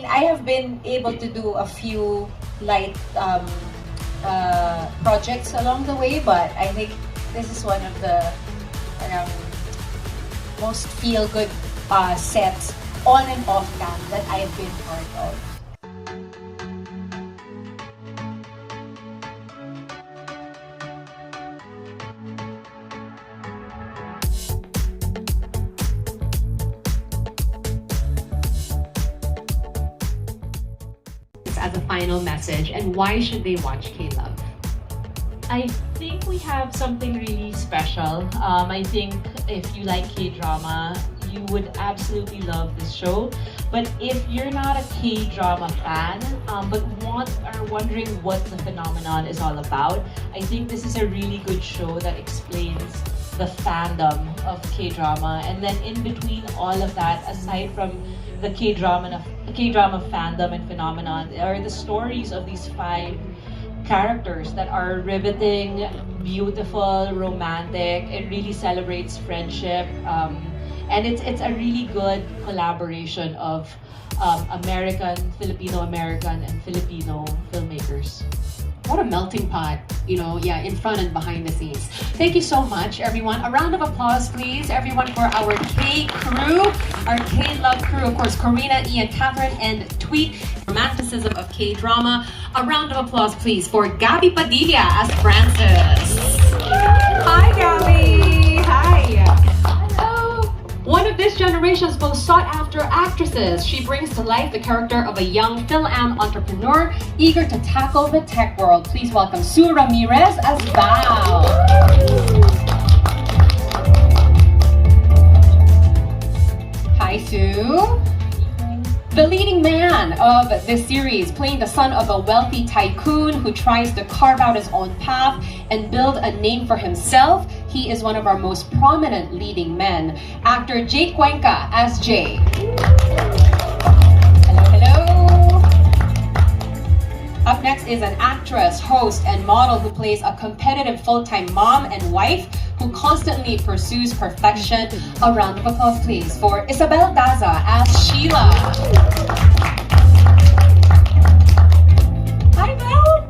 mean, I have been able to do a few light projects along the way, but I think this is one of the most feel-good sets on and off cam that I've been part of. As a final message, and why should they watch K-Love? I think we have something really special. I think if you like K-drama, you would absolutely love this show. But if you're not a K-drama fan, but are wondering what the phenomenon is all about, I think this is a really good show that explains the fandom of K-drama. And then in between all of that, aside from the K-drama fandom and phenomenon, are the stories of these 5 characters that are riveting, beautiful, romantic. It really celebrates friendship, and it's a really good collaboration of American, Filipino-American, and Filipino filmmakers. What a melting pot, you know, yeah, in front and behind the scenes. Thank you so much, everyone. A round of applause, please, everyone, for our K-crew, our K-Love crew. Of course, Karina, Ian, Catherine, and Tweet, romanticism of K-drama. A round of applause, please, for Gabby Padilla as Frances. Hi, Gabby. Hi. One of this generation's most sought-after actresses, she brings to life the character of a young Phil-Am entrepreneur eager to tackle the tech world. Please welcome Sue Ramirez as Val. Hi, Sue. The leading man of this series, playing the son of a wealthy tycoon who tries to carve out his own path and build a name for himself, he is one of our most prominent leading men. Actor Jake Cuenca as Jay. Hello, hello. Up next is an actress, host, and model who plays a competitive full-time mom and wife who constantly pursues perfection. A round of applause, please, for ISABELLE Daza as Sheila. Hi, Belle.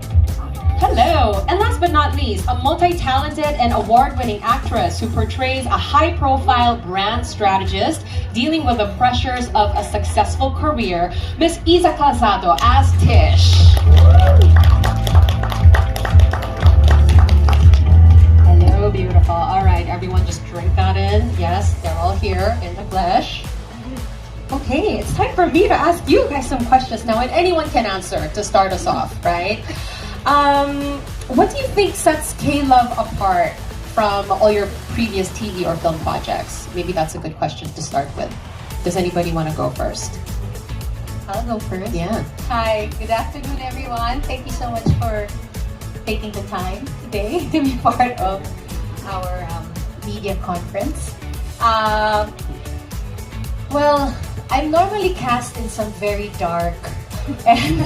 Hello. And last but not least, a multi-talented and award-winning actress who portrays a high-profile brand strategist dealing with the pressures of a successful career, Miss IZA Calzado as Tish. Hello, beautiful. All right, everyone, just drink that in. Yes, they're all here in the flesh. Okay, it's time for me to ask you guys some questions now, and anyone can answer to start us off, right? What do you think sets K-Love apart from all your previous TV or film projects? Maybe that's a good question to start with. Does anybody want to go first? I'll go first. Yeah. Hi, good afternoon, everyone. Thank you so much for taking the time today to be part of our media conference. Well, I'm normally cast in some very dark and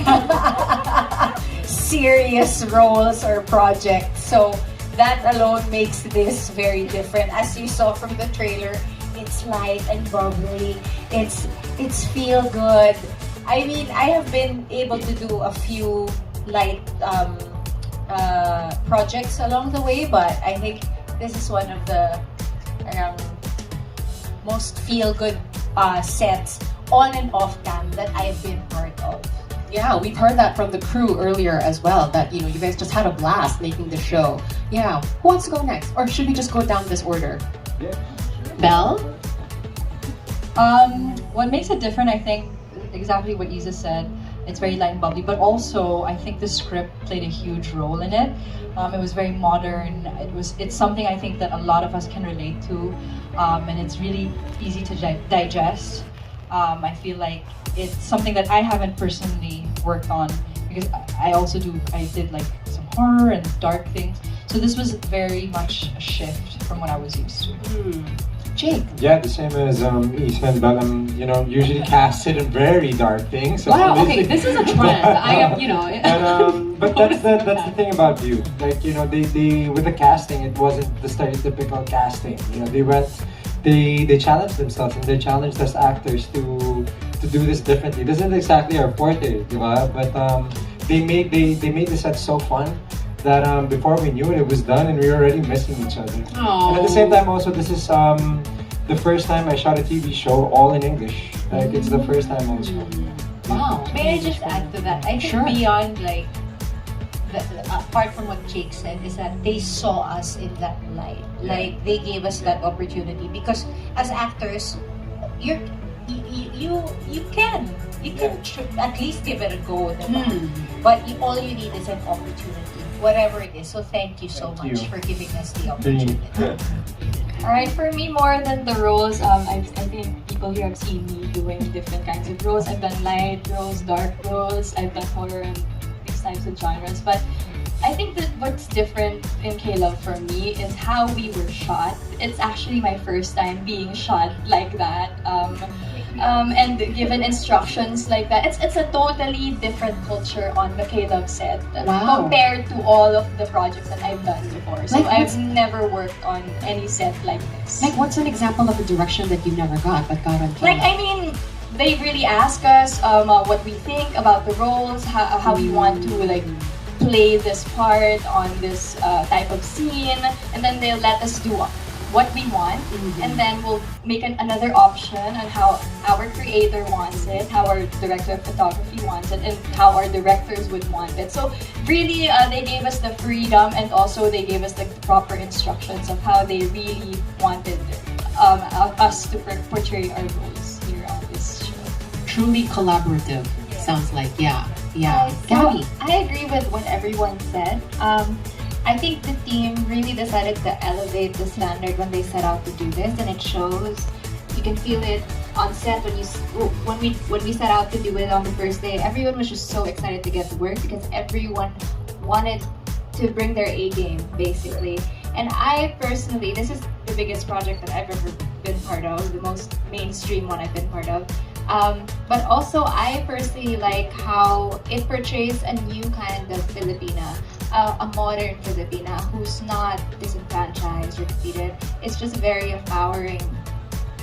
serious roles or projects, so that alone makes this very different. As you saw from the trailer, it's light and bubbly. It's feel good. I mean, I have been able to do a few light projects along the way, but I think this is one of the most feel-good sets on and off cam that I've been part of. Yeah, we've heard that from the crew earlier as well, that, you know, you guys just had a blast making the show. Yeah, who wants to go next? Or should we just go down this order? Yeah. Belle? What makes it different, I think, exactly what Isa said. It's very light and bubbly, but also I think the script played a huge role in it. It was very modern. It's something I think that a lot of us can relate to, and it's really easy to digest. I feel like it's something that I haven't personally worked on because I did like some horror and dark things. So this was very much a shift from what I was used to. Jake? Yeah, the same as Eastman, but I'm, usually casted in very dark things. So wow, okay, this is a trend. I am, but that's the thing about you. Like, they with the casting, it wasn't the stereotypical casting. They challenged themselves and they challenged us actors to do this differently. This isn't exactly our forte, diba? But they made the set so fun that before we knew it, it was done and we were already missing each other. Aww. And at the same time, also, this is the first time I shot a TV show all in English. Like, it's the first time also. Wow. May I just add to that? I think Sure. beyond like, apart from what Jake said, is that they saw us in that light. Like they gave us that opportunity because as actors, you can at least give it a go, diba? But all you need is an opportunity, whatever it is. So thank you so Thank much you. for giving us the opportunity. Alright, for me, more than the roles, I think people here have seen me doing different kinds of roles. I've done light roles, dark roles, I've done horror and these types of genres. But I think that what's different in K-Love for me is how we were shot. It's actually my first time being shot like that. And given instructions like that. It's a totally different culture on the K-Love set compared to all of the projects that I've done before. So Like, I've never worked on any set like this. Like, what's an example of a direction that you never got but got on Like, camera? I mean, they really ask us what we think about the roles, how we want to like play this part on this type of scene, and then they'll let us do what we want, and then we'll make another option on how our creator wants it, how our director of photography wants it, and how our directors would want it. So really, they gave us the freedom, and also they gave us the proper instructions of how they really wanted us to portray our roles here on this show. Truly collaborative, sounds like. Yeah. So Gabby. I agree with what everyone said. I think the team really decided to elevate the standard when they set out to do this, and it shows. You can feel it on set when we set out to do it on the first day. Everyone was just so excited to get to work because everyone wanted to bring their A game, basically. And I personally, this is the biggest project that I've ever been part of, the most mainstream one I've been part of. But also, I personally like how it portrays a new kind of Filipina, a modern Filipina who's not disenfranchised or defeated. It's just a very empowering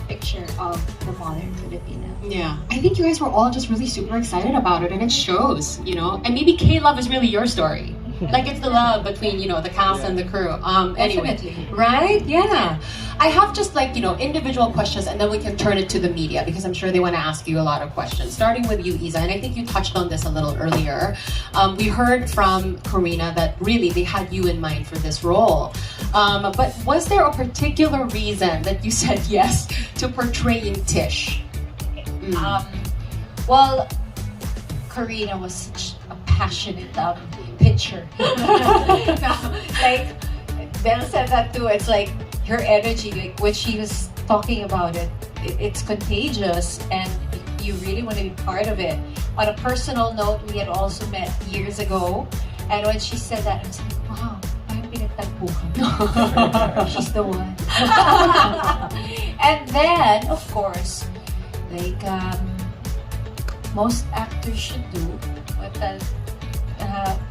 picture of the modern Filipina. Yeah, I think you guys were all just really super excited about it, and it shows, you know. And maybe K-Love is really your story. Like, it's the love between, you know, the cast and the crew. Anyway, Definitely. right? Yeah. I have just like, you know, individual questions, and then we can turn it to the media because I'm sure they want to ask you a lot of questions. Starting with you, Iza, and I think you touched on this a little earlier. We heard from Karina that really they had you in mind for this role. But was there a particular reason that you said yes to portraying Tish? Well, Karina was such a passionate pitcher. Like Belle said that too. It's like her energy, like when she was talking about it, it's contagious, and you really want to be part of it. On a personal note, we had also met years ago, and when she said that, I was like, wow, parang pinagtagpo kami. She's the one. And then, of course, like most actors should do, but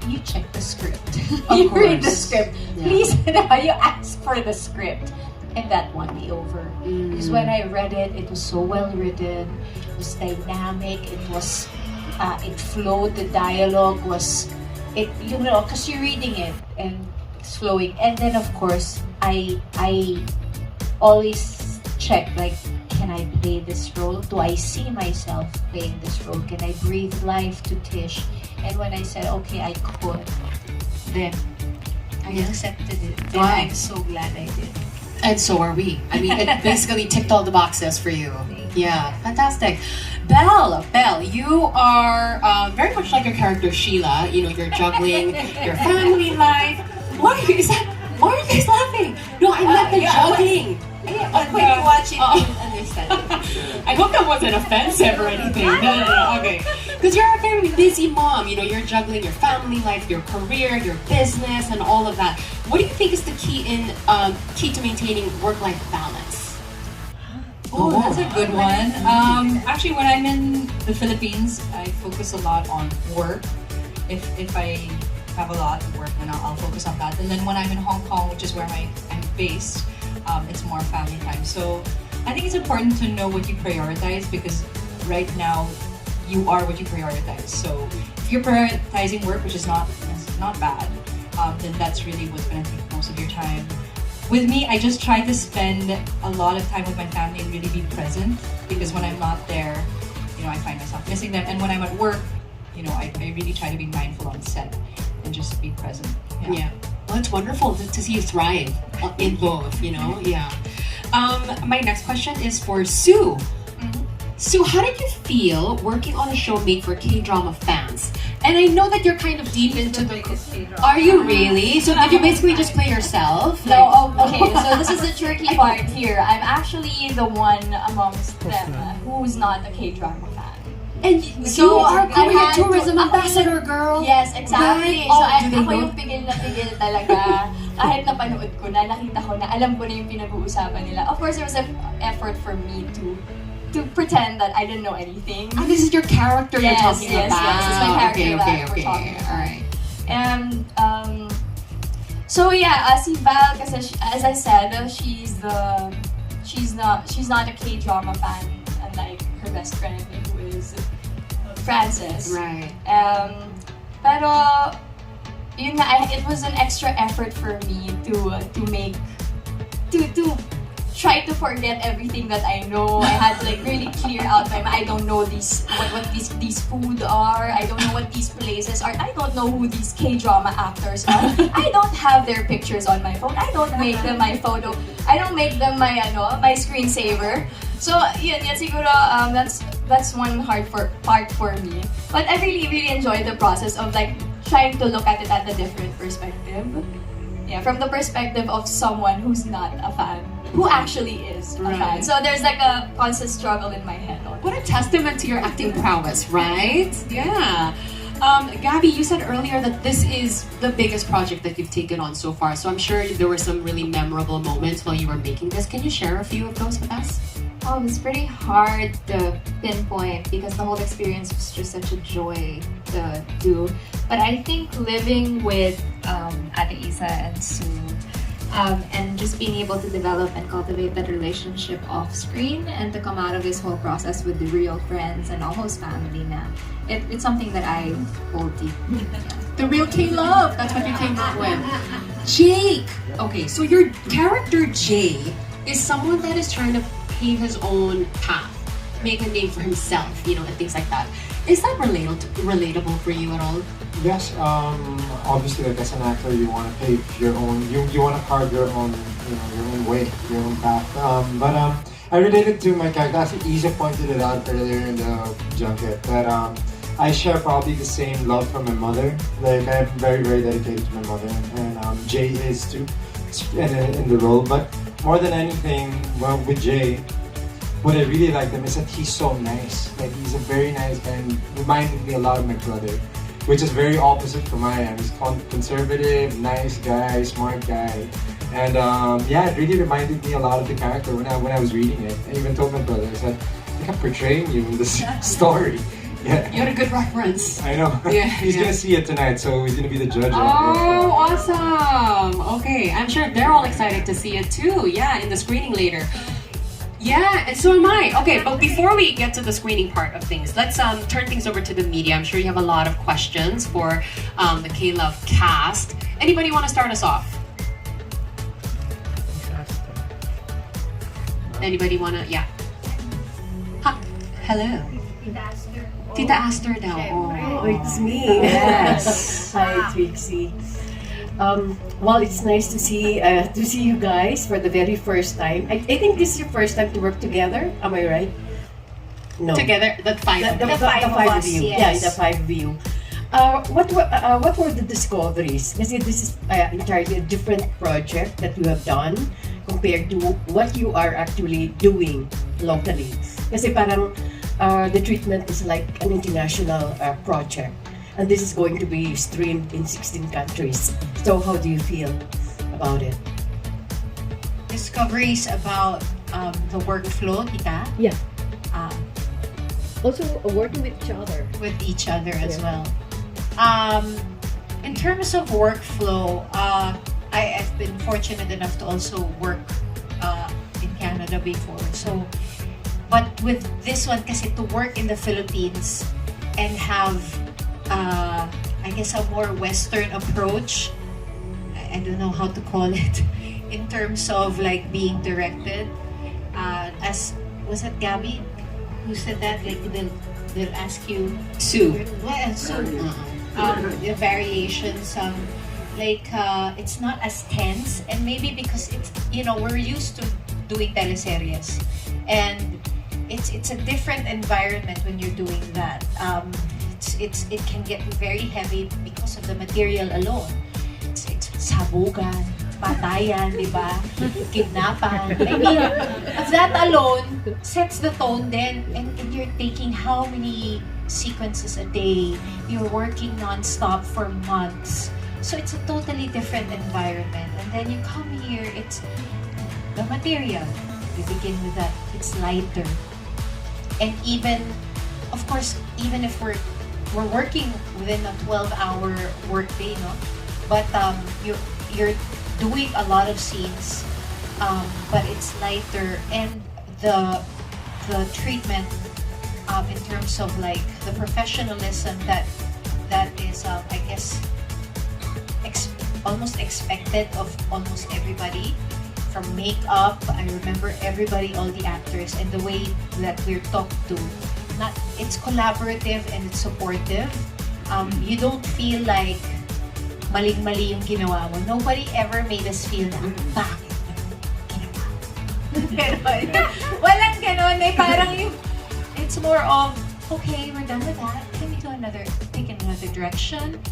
you check the script. You read the script. Yeah. Please, you ask for the script. And that won me over. Because when I read it, it was so well written, it was dynamic, it was, it flowed, the dialogue was, you know, because you're reading it and it's flowing. And then of course, I always check, like, can I play this role? Do I see myself playing this role? Can I breathe life to Tish? And when I said, okay, I could, then I accepted it. And Wow. I'm so glad I did. And so are we. I mean, it basically ticked all the boxes for you. Yeah, fantastic. Belle, you are very much like your character Sheila. You know, you're juggling your family life. Why are you guys laughing? No, I meant the juggling. When you watch it, you understand. I hope that wasn't offensive or anything. No, okay. Because you're a very busy mom. You know, you're juggling your family life, your career, your business, and all of that. What do you think is the key to maintaining work-life balance? Oh, that's a good one. Actually, when I'm in the Philippines, I focus a lot on work. If I have a lot of work, then I'll focus on that. And then when I'm in Hong Kong, which is where I'm based, it's more family time. So I think it's important to know what you prioritize, because right now you are what you prioritize. So if you're prioritizing work, which is not bad, then that's really what's gonna take most of your time. With me, I just try to spend a lot of time with my family and really be present, because when I'm not there, you know, I find myself missing them. And when I'm at work, you know, I really try to be mindful on set and just be present. Yeah. Well, it's wonderful to see you thrive in both, you know? Yeah. My next question is for Sue. Sue, how did you feel working on a show made for K-drama fans? And I know that you're kind of deep into the... Are you really? So did you basically just play yourself? No, okay, so this is the tricky part here. I'm actually the one amongst them who's not a K-drama fan. And So, you are I Korean had to- tourism ambassador, girl. Yes, exactly. Right? So, Oh, do they ako know? yung pigil na pigil talaga. Kahit napanood ko na, nakita ko na, alam ko na yung pinag-uusapan nila. Of course, there was an effort for me to pretend that I didn't know anything. Oh, this is your character you're talking yes, about. Yes, it's my character that we're okay. talking about. Alright. And so yeah, si Val, kasi as I said, she's not a K-drama fan, unlike her best friend who is Francis. Right. Pero yun nga, it was an extra effort for me to try to forget everything that I know. I had to like really clear out my mind. I don't know what these food are. I don't know what these places are. I don't know who these K-drama actors are. I don't have their pictures on my phone. I don't make them my photo. I don't make them my screensaver. So yun siguro that's one hard part for me. But I really enjoyed the process of like trying to look at it at a different perspective. Yeah, from the perspective of someone who's not a fan, who actually is a fan. So there's like a constant struggle in my head. What a testament to your acting prowess, right? Yeah. Gabby, you said earlier that this is the biggest project that you've taken on so far. So I'm sure there were some really memorable moments while you were making this. Can you share a few of those with us? Oh, it's pretty hard to pinpoint because the whole experience was just such a joy to do. But I think living with Ate Isa and Sue and just being able to develop and cultivate that relationship off screen and to come out of this whole process with the real friends and almost family now, it's something that I hold deep. The real K-love, that's what you came up with. Jake! Okay, so your character Jay is someone that is trying to pave his own path, make a name for himself, you know, and things like that. Is that relatable for you at all? Yes, obviously, like as an actor, you want to pave your own, you want to carve your own, your own way, your own path. But I related to my character. Actually, Isa pointed it out earlier in the junket that I share probably the same love for my mother. Like I'm very dedicated to my mother, and Jay is too, in the role. But more than anything, well, with Jay, what I really like him is that he's so nice. Like he's a very nice guy and reminded me a lot of my brother, which is very opposite from I am. He's conservative, nice guy, smart guy, and yeah, it really reminded me a lot of the character when I was reading it. I even told my brother, I said, I think I'm portraying you in this story. Yeah. You had a good reference. I know. Yeah, He's gonna see it tonight, so he's gonna be the judge. Oh, awesome! Okay, I'm sure they're all excited to see it too. Yeah, in the screening later. Yeah, and so am I. Okay, but before we get to the screening part of things, let's turn things over to the media. I'm sure you have a lot of questions for the K-Love cast. Anybody want to start us off? Anybody want to? Yeah. Ha. Hello. Tita Aster daw. Oh, it's me. Yes. Hi, Trixie. Well, it's nice to see you guys for the very first time. I think this is your first time to work together. Am I right? No. Together, the five of The you. five of us, you. yes. Yeah, the five of you. What were the discoveries? Because this is entirely a different project that you have done compared to what you are actually doing locally. Kasi parang the treatment is like an international project. And this is going to be streamed in 16 countries. So how do you feel about it? Discoveries about the workflow, Tita? Yeah. Also working with each other As well. In terms of workflow, I've been fortunate enough to also work in Canada before. So But with this one, kasi to work in the Philippines and have, I guess, a more Western approach, I don't know how to call it, in terms of like being directed. As was it Gabby who said that? Like they'll ask you Sue. Well, Sue. The variations. It's not as tense, and maybe because it's we're used to doing teleseries, and it's a different environment when you're doing that. It can get very heavy because of the material alone. It's sabugan, patayan, di ba? Kidnapan. I mean, that alone sets the tone then, and you're taking how many sequences a day, you're working non-stop for months. So it's a totally different environment. And then you come here, it's the material. You begin with that, it's lighter. And even, of course, even if we're working within a 12-hour workday, no? But you're doing a lot of scenes, but it's lighter, and the treatment in terms of like the professionalism that is I guess almost expected of almost everybody, from makeup. I remember everybody, all the actors, and the way that we're talked to. It's collaborative and it's supportive. You don't feel like maling-mali yung ginawa mo. Nobody ever made us feel na, bakit ginawa? Ganon. Walang ganon. Parang it's more of, okay, we're done with that. Can we take another direction?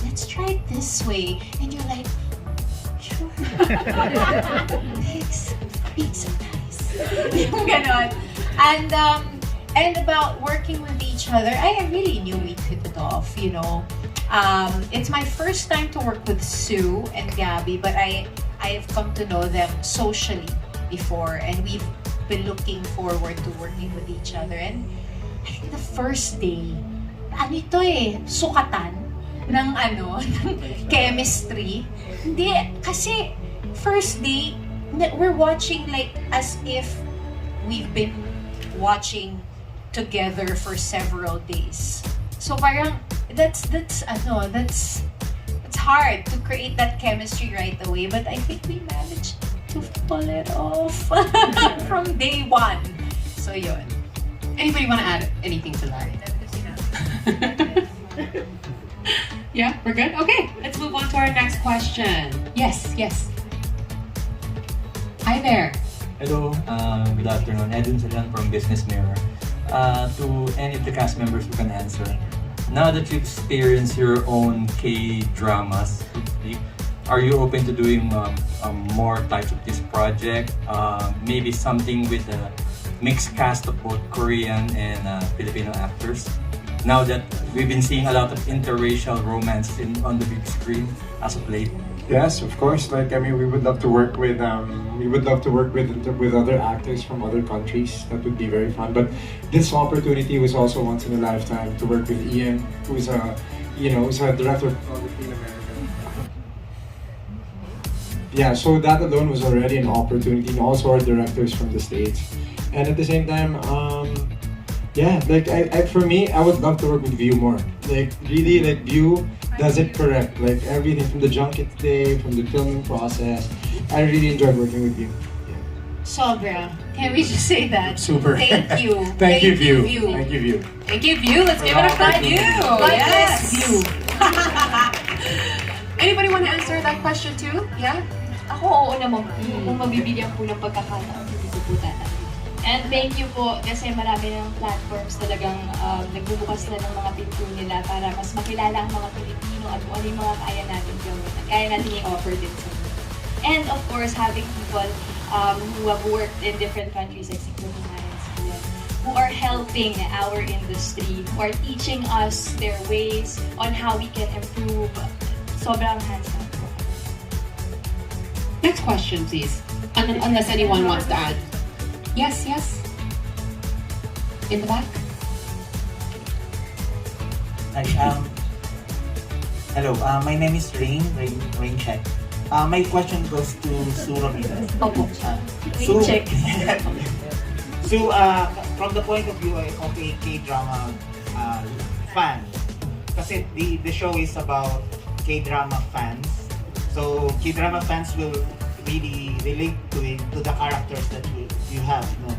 Let's try it this way. And you're like, sure. Thanks. Being so nice. Yung ganon. And about working with each other, I really knew we hit it off, It's my first time to work with Sue and Gabby, but I have come to know them socially before, and we've been looking forward to working with each other. And I think the first day, sukatan ng chemistry. Hindi, kasi first day, we're watching like as if we've been watching together for several days. So parang that's hard to create that chemistry right away, but I think we managed to pull it off from day one. So yun. Anybody want to add anything to that? Yeah, we're good? Okay, let's move on to our next question. Yes. Hi there. Hello, good afternoon. Edwin Salan from Business Mirror. To any of the cast members who can answer, now that you've experienced your own K-dramas, are you open to doing more types of this project? Maybe something with a mixed cast of both Korean and Filipino actors? Now that we've been seeing a lot of interracial romance on the big screen as of late. Yes, of course. We would love to work with other actors from other countries. That would be very fun. But this opportunity was also once in a lifetime to work with Ian, who's a director of photography in America. Yeah, so that alone was already an opportunity, and also our directors from the States. And at the same time, for me, I would love to work with View more. View does it correct. Everything from the junket day, from the filming process. I really enjoyed working with you. Yeah. Sobra. Can we just say that? Super. Thank you. Thank you, View. Thank you, View. Thank you, View. Let's give it up for View. Yes. View. Anybody want to answer that question too? Yeah? Ako, oo naman po. Kung mabibigyan po ng pagkakataon, hindi ko po tatanggapin. And thank you po kasi marami ng platforms talagang nagbubukas na ng mga pinto nila para mas makilala ang mga Pilipino at kung ano yung mga kaya natin gawin at kaya natin i-offer din sa mga. And of course, having people who have worked in different countries like who are helping our industry, who are teaching us their ways on how we can improve. Sobrang hands-on po. Next question, please. Unless anyone wants to add. Yes. In the back. Hi, hello, my name is Rain Check. My question goes to Sue Ramirez. Opo. Sue, So, from the point of view of a K-drama fan, kasi the show is about K-drama fans. So, K-drama fans will really relate to it, to the characters that you have, no?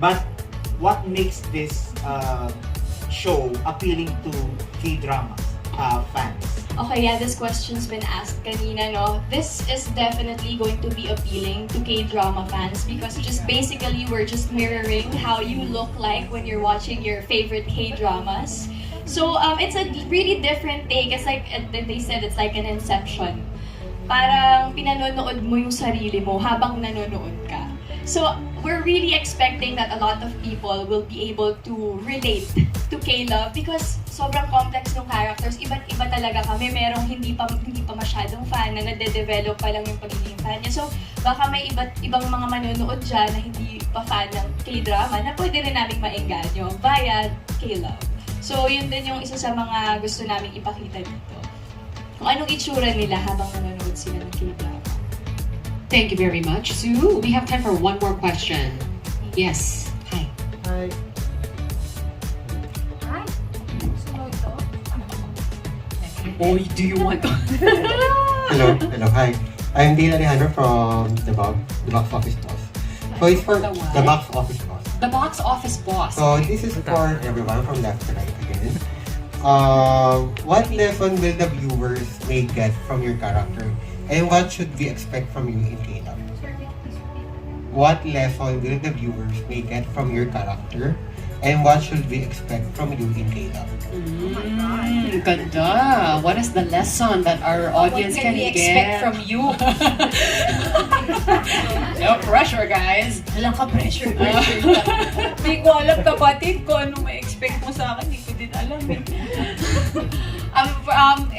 But what makes this show appealing to K-drama fans? Okay, yeah, this question's been asked kanina, no? This is definitely going to be appealing to K-drama fans because just basically we're just mirroring how you look like when you're watching your favorite K-dramas. So, it's a really different take. It's like, they said, it's like an inception. Parang pinanonood mo yung sarili mo habang nanonood ka. So, we're really expecting that a lot of people will be able to relate to K-Love because sobrang complex ng characters. Iba't iba talaga kami. Merong hindi pa masyadong fan na nade-develop pa lang yung pagiging fan niya. So, baka may ibang mga manonood dyan na hindi pa fan ng K-drama na pwede rin namin maengganyo via K-Love. So, yun din yung isa sa mga gusto namin ipakita dito. Kung anong itsura nila habang nanonood sila ng K-drama. Thank you very much, Sue. We have time for one more question. Yes. Hi. Hi. Hi. Oh, do you want to? Hello, hi. I'm Dean Alejandro from the box office boss. So it's for the box office boss. The box office boss. So this is for everyone from left to right again. What lesson will the viewers may get from your character? And what should we expect from you in K-Love? What lesson will the viewers may get from your character? And what should we expect from you in K-Love? Ganda. What is the lesson that our audience What can we get? expect from you? No pressure, guys. Walang ka-pressure. Hindi ko alam, kapatid, ko ano ma-expect mo sa akin. Hindi ko din alam eh.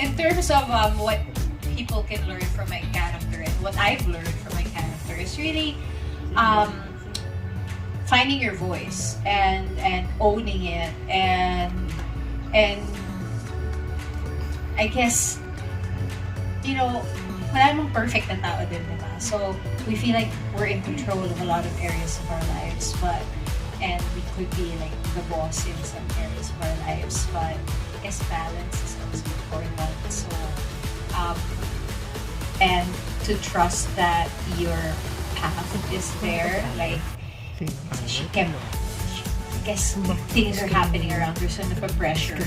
In terms of what people can learn from my character and what I've learned from my character is really finding your voice and owning it and I guess wala namang perfect na tao din, diba? So we feel like we're in control of a lot of areas of our lives, and we could be like the boss in some areas of our lives, but I guess balance is also important. So and to trust that your path is there, like she can, I guess things are happening around her, so the pressure.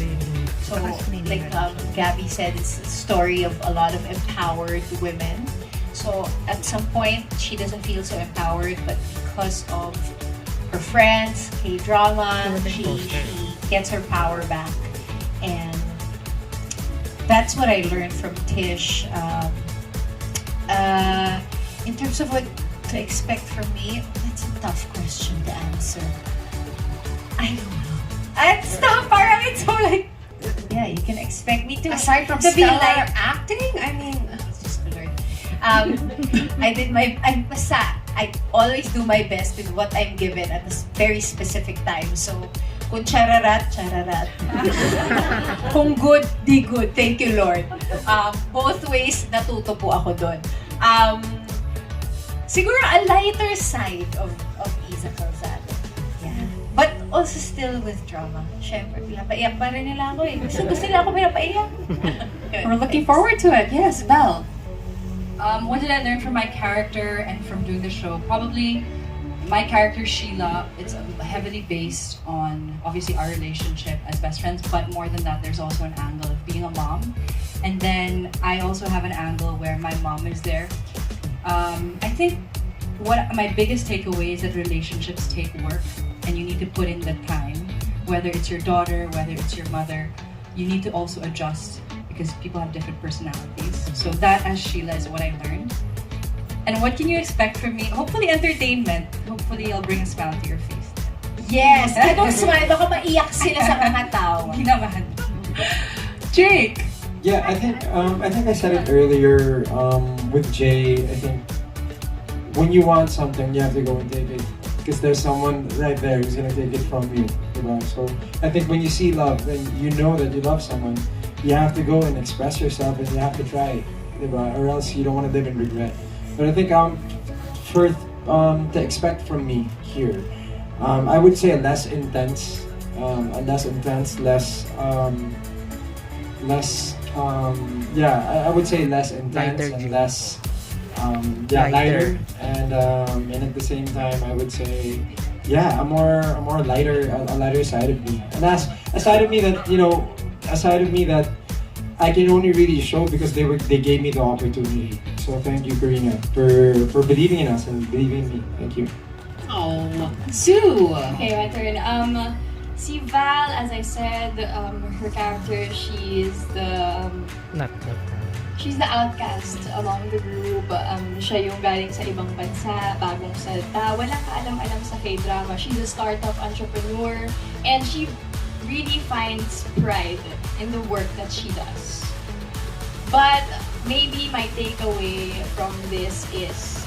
So like Gabby said, it's a story of a lot of empowered women. So at some point, she doesn't feel so empowered, but because of her friends, K-drama, she gets her power back. And that's what I learned from Tish. In terms of what to expect from me, that's a tough question to answer. I don't know. It's not parang it's so like, yeah, you can expect me to. Aside from to be stellar like acting, I mean, it's just the Lord. I always do my best with what I'm given at a very specific time. So, kung chararat, chararat. Kung good, di good. Thank you, Lord. Both ways, natuto po ako doon. Siguro a lighter side of IZA Calzado. Yeah. But also still with drama. Siyempre, pinapaiyak pa rin nila ako eh. Gusto nila ako pinapaiyak. we're looking forward to it. Yes, Belle. What did I learn from my character and from doing the show? Probably my character Sheila, it's heavily based on obviously our relationship as best friends, but more than that, there's also an angle of being a mom. And then I also have an angle where my mom is there. I think what my biggest takeaway is that relationships take work and you need to put in the time, whether it's your daughter, whether it's your mother, you need to also adjust because people have different personalities. So that as Sheila is what I learned. And what can you expect from me? Hopefully entertainment. Hopefully I'll bring a smile to your face. Yes! Don't smile. Baka maiyak sila sa mga tao. Hindi naman. Jake! Yeah, I think I said it earlier with Jay. I think when you want something, you have to go and take it because there's someone right there who's gonna take it from you. Diba? So I think when you see love and you know that you love someone, you have to go and express yourself and you have to try it, diba? Or else you don't want to live in regret. But I think to expect from me here, I would say less intense, I would say less intense and less lighter, and at the same time I would say a more lighter side of me, and that's a side of me that I can only really show because they gave me the opportunity. So thank you, Karina, for believing in us and believing in me. Thank you. Oh, Sue. Okay, my turn. Si Val, as I said, her character, she's the outcast among the group. Siya yung galing sa ibang bansa, bagong salta, walang kaalam-alam sa K-drama. She's a startup entrepreneur, and she really finds pride in the work that she does. But maybe my takeaway from this is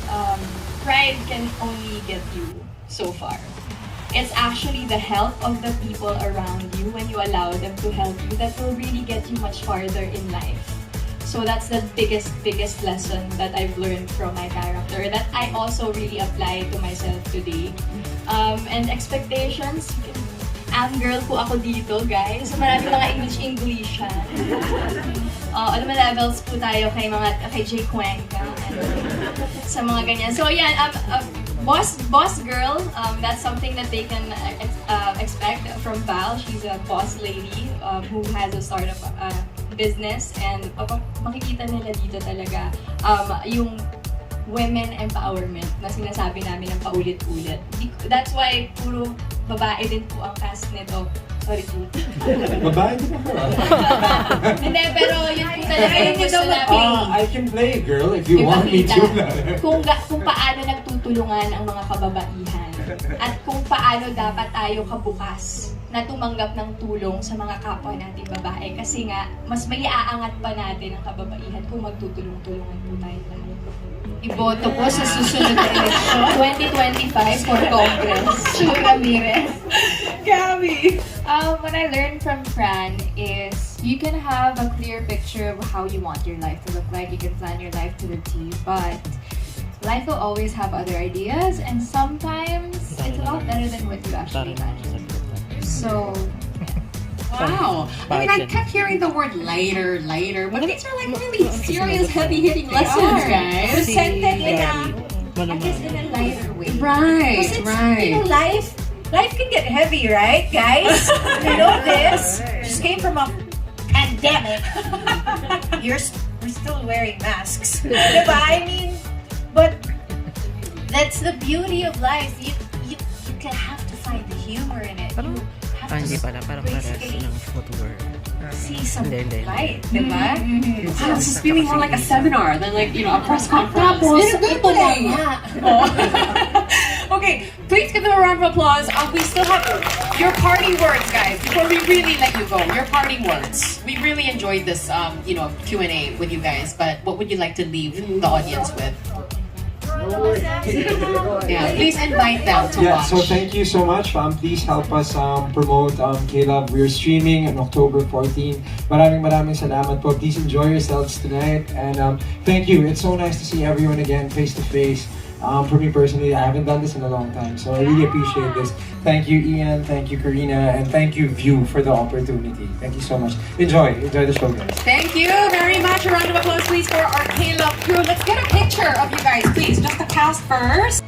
pride can only get you so far. It's actually the help of the people around you when you allow them to help you that will really get you much farther in life. So that's the biggest lesson that I've learned from my character that I also really apply to myself today. And expectations, girl po ako dito, guys. Marami mga English-Englishan. Alam mo, levels po tayo kay J. Cuenca. Sa mga ganyan. So, yan, boss girl, that's something that they can expect from Val. She's a boss lady who has a startup business, and makikita nila dito talaga yung women empowerment na sinasabi namin ng paulit-ulit. That's why puro babae din po ang cast nito. Sorry po. Babae din ako. Hindi, pero yun po talaga yung gusto namin. I can play a girl if you want me to. Kung paano nagtutulungan ang mga kababaihan at kung paano dapat tayo kabukas na tumanggap ng tulong sa mga kapwa nating babae. Kasi nga, mas may aangat pa natin ang kababaihan kung magtutulong-tulungan po tayo lahat. Iboto po sa susunod na eleksyon 2025 for Congress. Ramirez. Gabby. What I learned from Fran is you can have a clear picture of how you want your life to look like. You can plan your life to the T, but life will always have other ideas, and sometimes it's a lot better than what you actually imagine. So, wow. I mean, I kept hearing the word lighter, but these are like really serious, heavy-hitting lessons, guys. Presented in a lighter way. Right, Because right. You know, life can get heavy, right, guys? You know this. Just came from a pandemic. We're still wearing masks. Diba? I mean, but that's the beauty of life. You can have to find the humor in it. You have to basically see some light, diba? Wow, this is feeling more like a seminar than like, a press conference. Tapos, In a good ito na way. nga. Okay, please give them a round of applause. We still have your parting words, guys, before we really let you go. Your parting words. We really enjoyed this, Q&A with you guys, but what would you like to leave the audience with? Yeah, please invite them to watch. So thank you so much. Please help us promote K-Love. We're streaming on October 14. Maraming salamat po. Please enjoy yourselves tonight. And thank you. It's so nice to see everyone again face to face. For me personally, I haven't done this in a long time, so I really appreciate this. Thank you, Ian. Thank you, Karina. And thank you, View, for the opportunity. Thank you so much. Enjoy the show, guys. Thank you very much. A round of applause, please, for our K-Love crew. Let's get a picture of you guys, please. Just the cast first.